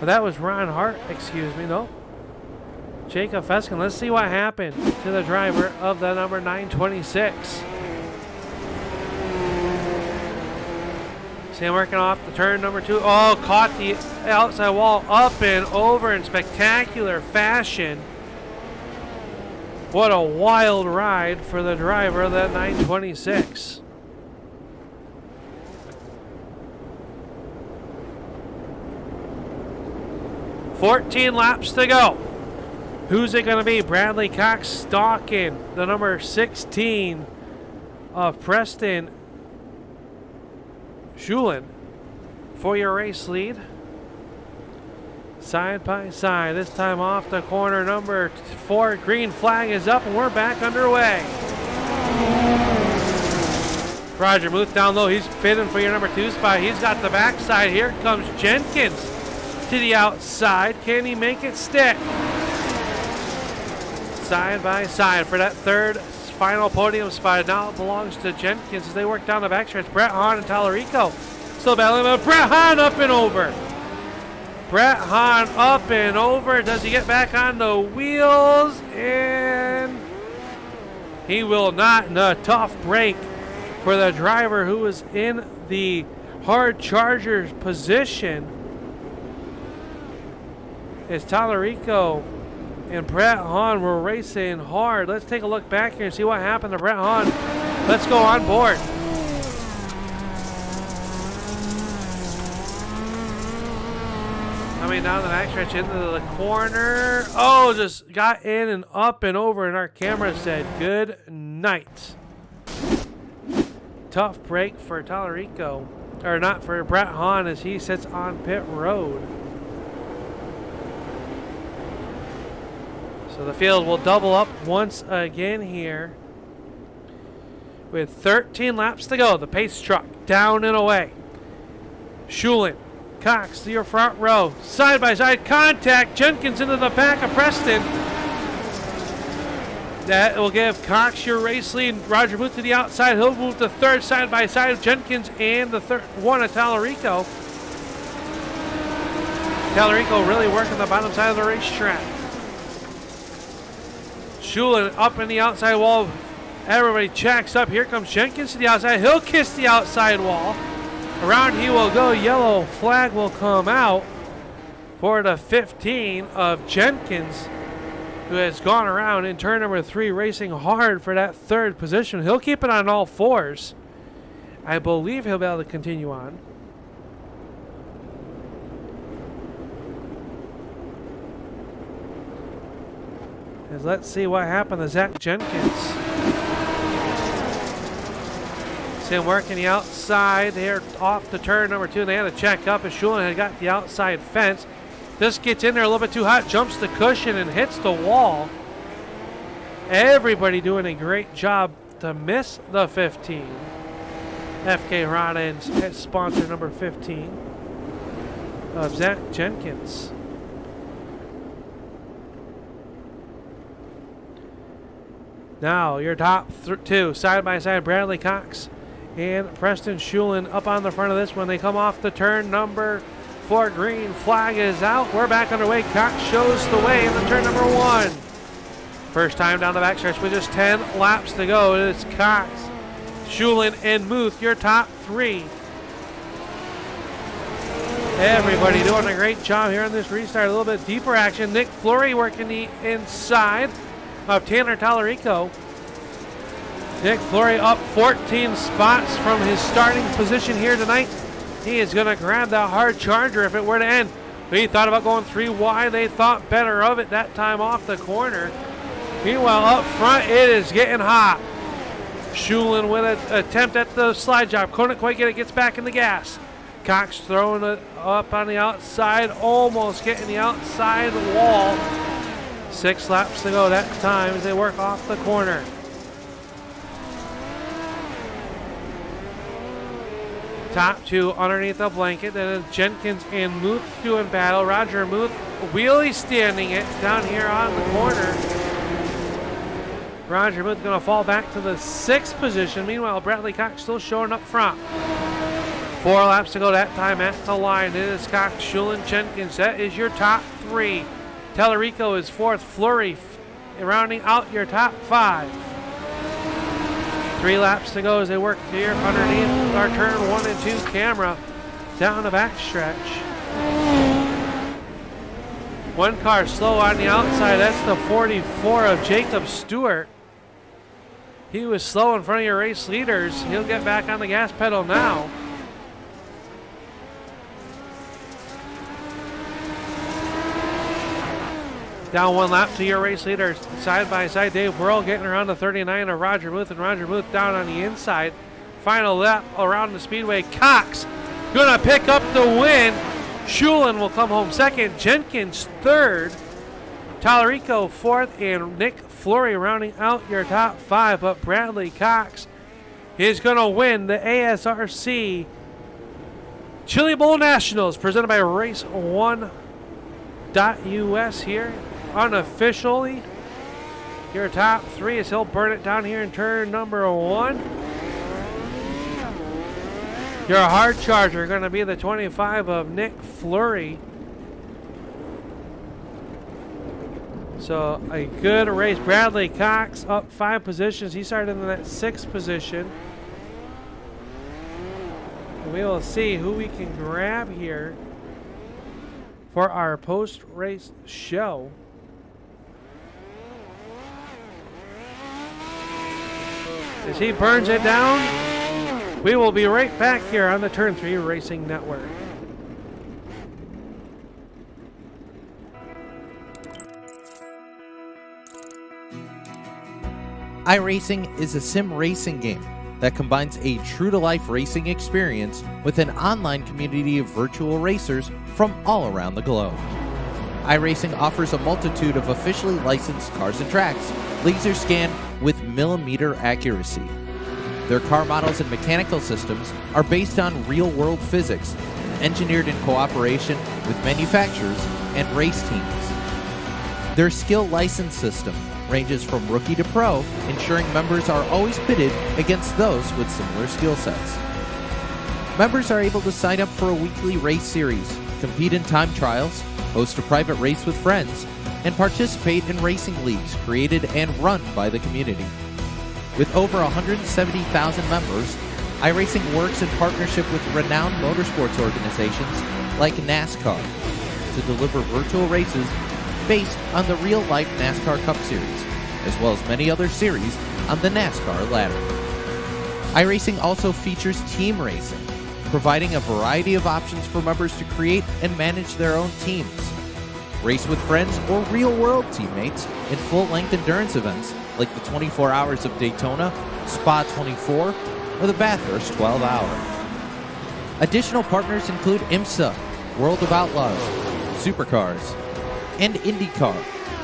But that was Ron Hart, excuse me, no. Jacob Feskinen. Let's see what happened to the driver of the number 926. Sam working off the turn number 2. Oh, caught the outside wall up and over in spectacular fashion. What a wild ride for the driver of that 926. $14 laps to go. Who's it going to be? Bradley Cox stalking the number 16 of Preston Schulin for your race lead. Side by side, this time off the corner, number 4, green flag is up and we're back underway. Roger Muth down low, he's bidding for your number 2 spot. He's got the backside. Here comes Jenkins to the outside. Can he make it stick? Side by side for that 3rd final podium spot. Now it belongs to Jenkins as they work down the backstretch. Brett Hahn and Tallarico still battling, but Brett Hahn up and over. Brett Hahn up and over. Does he get back on the wheels? And he will not. And a tough break for the driver who was in the hard chargers position. As Tallarico and Brett Hahn were racing hard. Let's take a look back here and see what happened to Brett Hahn. Let's go on board. Coming down the backstretch into the corner. Oh, just got in and up and over, and our camera said good night. Tough break for Tallarico, or not for Brett Hahn as he sits on pit road. So the field will double up once again here. With 13 laps to go, the pace truck down and away. Schulin, Cox to your front row. Side by side contact. Jenkins into the back of Preston. That will give Cox your race lead. Roger Booth to the outside. He'll move to 3rd side by side of Jenkins and the 1 of Tallarico. Tallarico really working the bottom side of the racetrack. Schulin up in the outside wall. Everybody checks up. Here comes Jenkins to the outside. He'll kiss the outside wall. Around he will go. Yellow flag will come out for the 15 of Jenkins, who has gone around in turn number 3, racing hard for that 3rd position. He'll keep it on all 4s. I believe he'll be able to continue on. is let's see what happened to Zach Jenkins. See him working the outside here off the turn number 2. They had to check up as Schulin had got the outside fence. This gets in there a little bit too hot, jumps the cushion and hits the wall. Everybody doing a great job to miss the 15. FK Rada and sponsor number 15 of Zach Jenkins. Now your top 2 side by side, Bradley Cox and Preston Schulin up on the front of this one. They come off the turn number 4. Green flag is out. We're back underway. Cox shows the way in the turn number 1. First time down the backstretch with just 10 laps to go. It is Cox, Schulin, and Muth, your top 3. Everybody doing a great job here on this restart. A little bit deeper action. Nick Fleury working the inside of Tanner Tallarico. Nick Fleury up 14 spots from his starting position here tonight. He is going to grab that hard charger if it were to end. He thought about going 3 wide. They thought better of it that time off the corner. Meanwhile, up front, it is getting hot. Schulin with an attempt at the slide job. Couldn't quite get it. Gets back in the gas. Cox throwing it up on the outside. Almost getting the outside wall. 6 laps to go that time as they work off the corner. Top 2 underneath the blanket. Then Jenkins and Muth doing battle. Roger Muth wheelie standing it down here on the corner. Roger Muth going to fall back to the 6th position. Meanwhile, Bradley Cox still showing up front. 4 laps to go that time at the line. It is Cox, Schulin, Jenkins. That is your top 3. Tallarico is 4th. Fleury rounding out your top 5. 3 laps to go as they work here underneath our turn 1 and 2 camera down the backstretch. 1 car slow on the outside. That's the 44 of Jacob Stewart. He was slow in front of your race leaders. He'll get back on the gas pedal now. Down 1 lap to your race leaders. Side by side, Dave Whirl getting around the 39 of Roger Muth, and Roger Muth down on the inside. Final lap around the speedway. Cox gonna pick up the win. Schulin will come home 2nd. Jenkins 3rd. Tallarico 4th, and Nick Fleury rounding out your top 5. But Bradley Cox is gonna win the ASRC Chili Bowl Nationals presented by Race1.us here. Unofficially, your top 3 as he'll burn it down here in turn number 1. Your hard charger going to be the 25 of Nick Fleury. So a good race. Bradley Cox up 5 positions. He started in that 6th position. And we will see who we can grab here for our post-race show. As he burns it down, we will be right back here on the Turn 3 Racing Network. iRacing is a sim racing game that combines a true-to-life racing experience with an online community of virtual racers from all around the globe. iRacing offers a multitude of officially licensed cars and tracks, laser scanned with millimeter accuracy. Their car models and mechanical systems are based on real-world physics, engineered in cooperation with manufacturers and race teams. Their skill license system ranges from rookie to pro, ensuring members are always pitted against those with similar skill sets. Members are able to sign up for a weekly race series, compete in time trials, host a private race with friends, and participate in racing leagues created and run by the community. With over 170,000 members, iRacing works in partnership with renowned motorsports organizations like NASCAR to deliver virtual races based on the real-life NASCAR Cup Series, as well as many other series on the NASCAR ladder. iRacing also features team racing, providing a variety of options for members to create and manage their own teams. Race with friends or real-world teammates in full-length endurance events like the 24 Hours of Daytona, Spa 24, or the Bathurst 12-Hour. Additional partners include IMSA, World of Outlaws, Supercars, and IndyCar,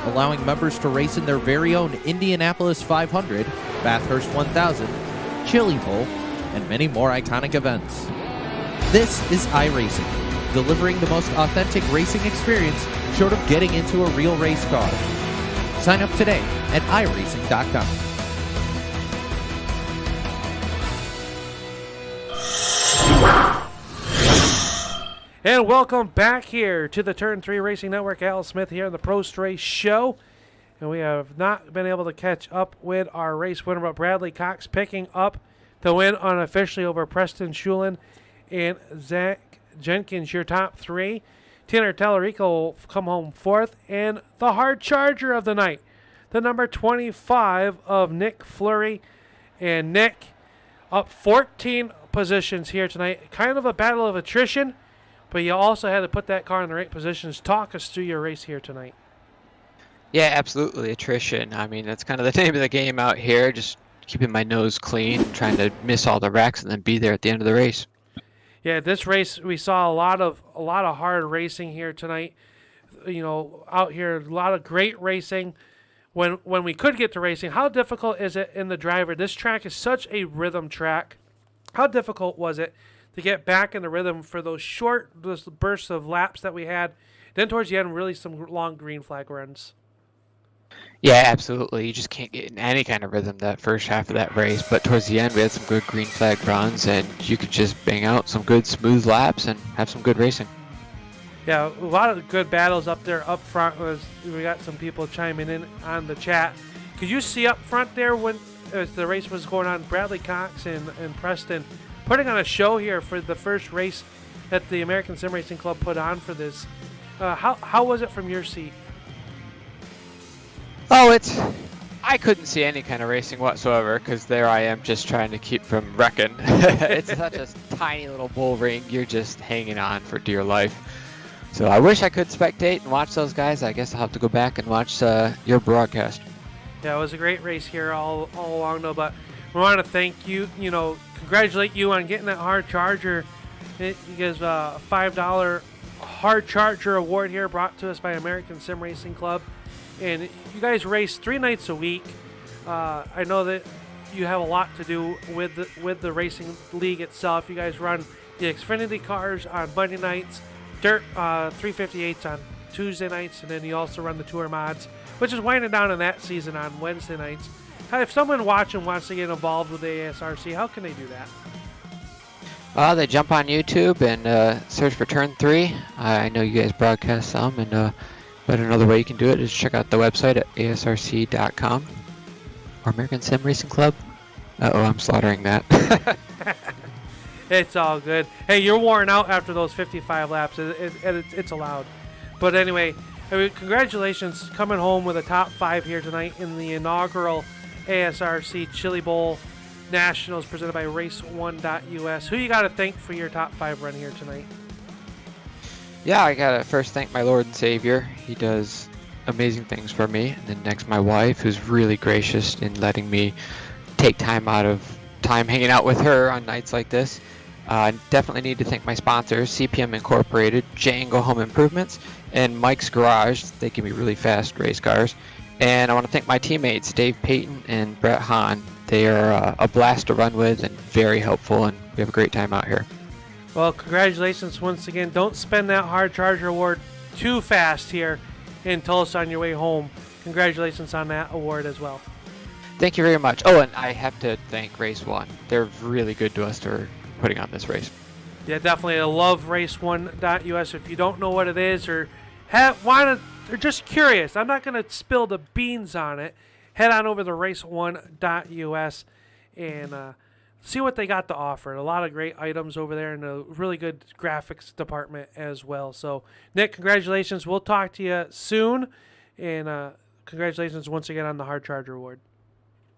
allowing members to race in their very own Indianapolis 500, Bathurst 1000, Chili Bowl, and many more iconic events. This is iRacing, delivering the most authentic racing experience short of getting into a real race car. Sign up today at iRacing.com. And welcome back here to the Turn 3 Racing Network. Al Smith here on the Pro Race Show. And we have not been able to catch up with our race winner, but Bradley Cox picking up the win unofficially over Preston Shulin and Zach Jenkins, your top three. Tanner Tallarico will come home fourth. And the hard charger of the night, the number 25 of Nick Fleury. And Nick up 14 positions here tonight. Kind of a battle of attrition, but you also had to put that car in the right positions. Talk us through your race here tonight. Yeah, absolutely. Attrition. I mean, that's kind of the name of the game out here. Just keeping my nose clean, trying to miss all the wrecks, and then be there at the end of the race. Yeah, this race we saw a lot of hard racing here tonight. You know, out here a lot of great racing. When we could get to racing, how difficult is it in the driver? This track is such a rhythm track. How difficult was it to get back in the rhythm for those bursts of laps that we had? Then towards the end, really some long green flag runs. Yeah, absolutely. You just can't get in any kind of rhythm that first half of that race. But towards the end, we had some good green flag runs, and you could just bang out some good smooth laps and have some good racing. Yeah, a lot of good battles up there up front. We got some people chiming in on the chat. Could you see up front there when as the race was going on, Bradley Cox and Preston putting on a show here for the first race that the American Sim Racing Club put on for this? How was it from your seat? Oh, I couldn't see any kind of racing whatsoever because there I am just trying to keep from wrecking. It's such a tiny little bull ring. You're just hanging on for dear life. So I wish I could spectate and watch those guys. I guess I'll have to go back and watch your broadcast. Yeah, it was a great race here all along, though. But we want to thank you, congratulate you on getting that hard charger. You guys a $5 hard charger award here brought to us by American Sim Racing Club. And you guys race 3 nights a week. I know that you have a lot to do with the racing league itself. You guys run the Xfinity cars on Monday nights, dirt 358s on Tuesday nights, and then you also run the tour mods, which is winding down in that season on Wednesday nights. If someone watching wants to get involved with the ASRC, how can they do that? They jump on YouTube and search for Turn 3. I know you guys broadcast some, but another way you can do it is check out the website at asrc.com or American Sim Racing Club. Uh-oh, I'm slaughtering that. It's all good. Hey, you're worn out after those 55 laps. It's allowed. But anyway, congratulations coming home with a top 5 here tonight in the inaugural ASRC Chili Bowl Nationals presented by Race1.us. Who you got to thank for your top 5 run here tonight? Yeah, I gotta first thank my Lord and Savior. He does amazing things for me. And then next, my wife, who's really gracious in letting me take time out of time hanging out with her on nights like this. I definitely need to thank my sponsors, CPM Incorporated, Django Home Improvements, and Mike's Garage. They give me really fast race cars. And I want to thank my teammates, Dave Payton and Brett Hahn. They are a blast to run with and very helpful, and we have a great time out here. Well, congratulations once again. Don't spend that hard charger award too fast here in Tulsa on your way home. Congratulations on that award as well. Thank you very much. Oh, and I have to thank Race 1. They're really good to us for putting on this race. Yeah, definitely. I love Race1.us. If you don't know what it is or or just curious, I'm not going to spill the beans on it. Head on over to Race1.us and see what they got to offer. A lot of great items over there and a really good graphics department as well. So, Nick, congratulations. We'll talk to you soon. And congratulations once again on the Hard Charger Award.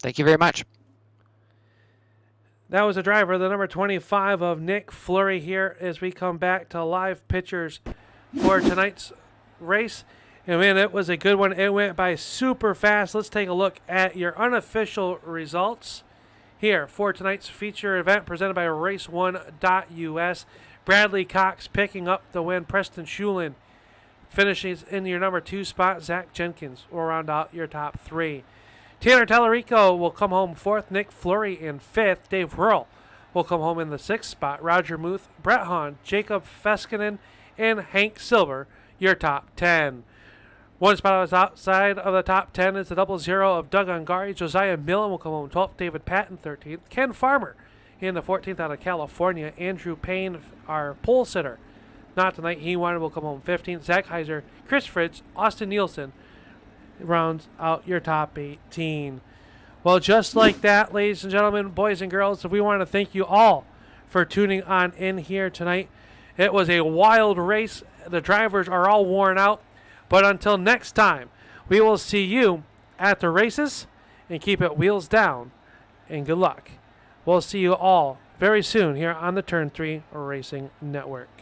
Thank you very much. That was the driver, the number 25 of Nick Fleury here as we come back to live pictures for tonight's race. And man, it was a good one. It went by super fast. Let's take a look at your unofficial results here for tonight's feature event presented by Race1.us. Bradley Cox picking up the win. Preston Shulin finishes in your number 2 spot. Zach Jenkins will round out your top 3. Tanner Tallarico will come home 4th. Nick Fleury in 5th. Dave Rural will come home in the 6th spot. Roger Muth, Brett Hahn, Jacob Feskinen, and Hank Silver, your top 10. One spot outside of the top 10 is the 0-0 of Doug Ungari. Josiah Millen will come home 12th. David Patton 13th. Ken Farmer in the 14th out of California. Andrew Payne, our pole sitter. Not tonight. He wanted will come home 15th. Zach Heiser, Chris Fritz, Austin Nielsen rounds out your top 18. Well, just like that, ladies and gentlemen, boys and girls, we want to thank you all for tuning on in here tonight. It was a wild race. The drivers are all worn out. But until next time, we will see you at the races, and keep it wheels down, and good luck. We'll see you all very soon here on the Turn 3 Racing Network.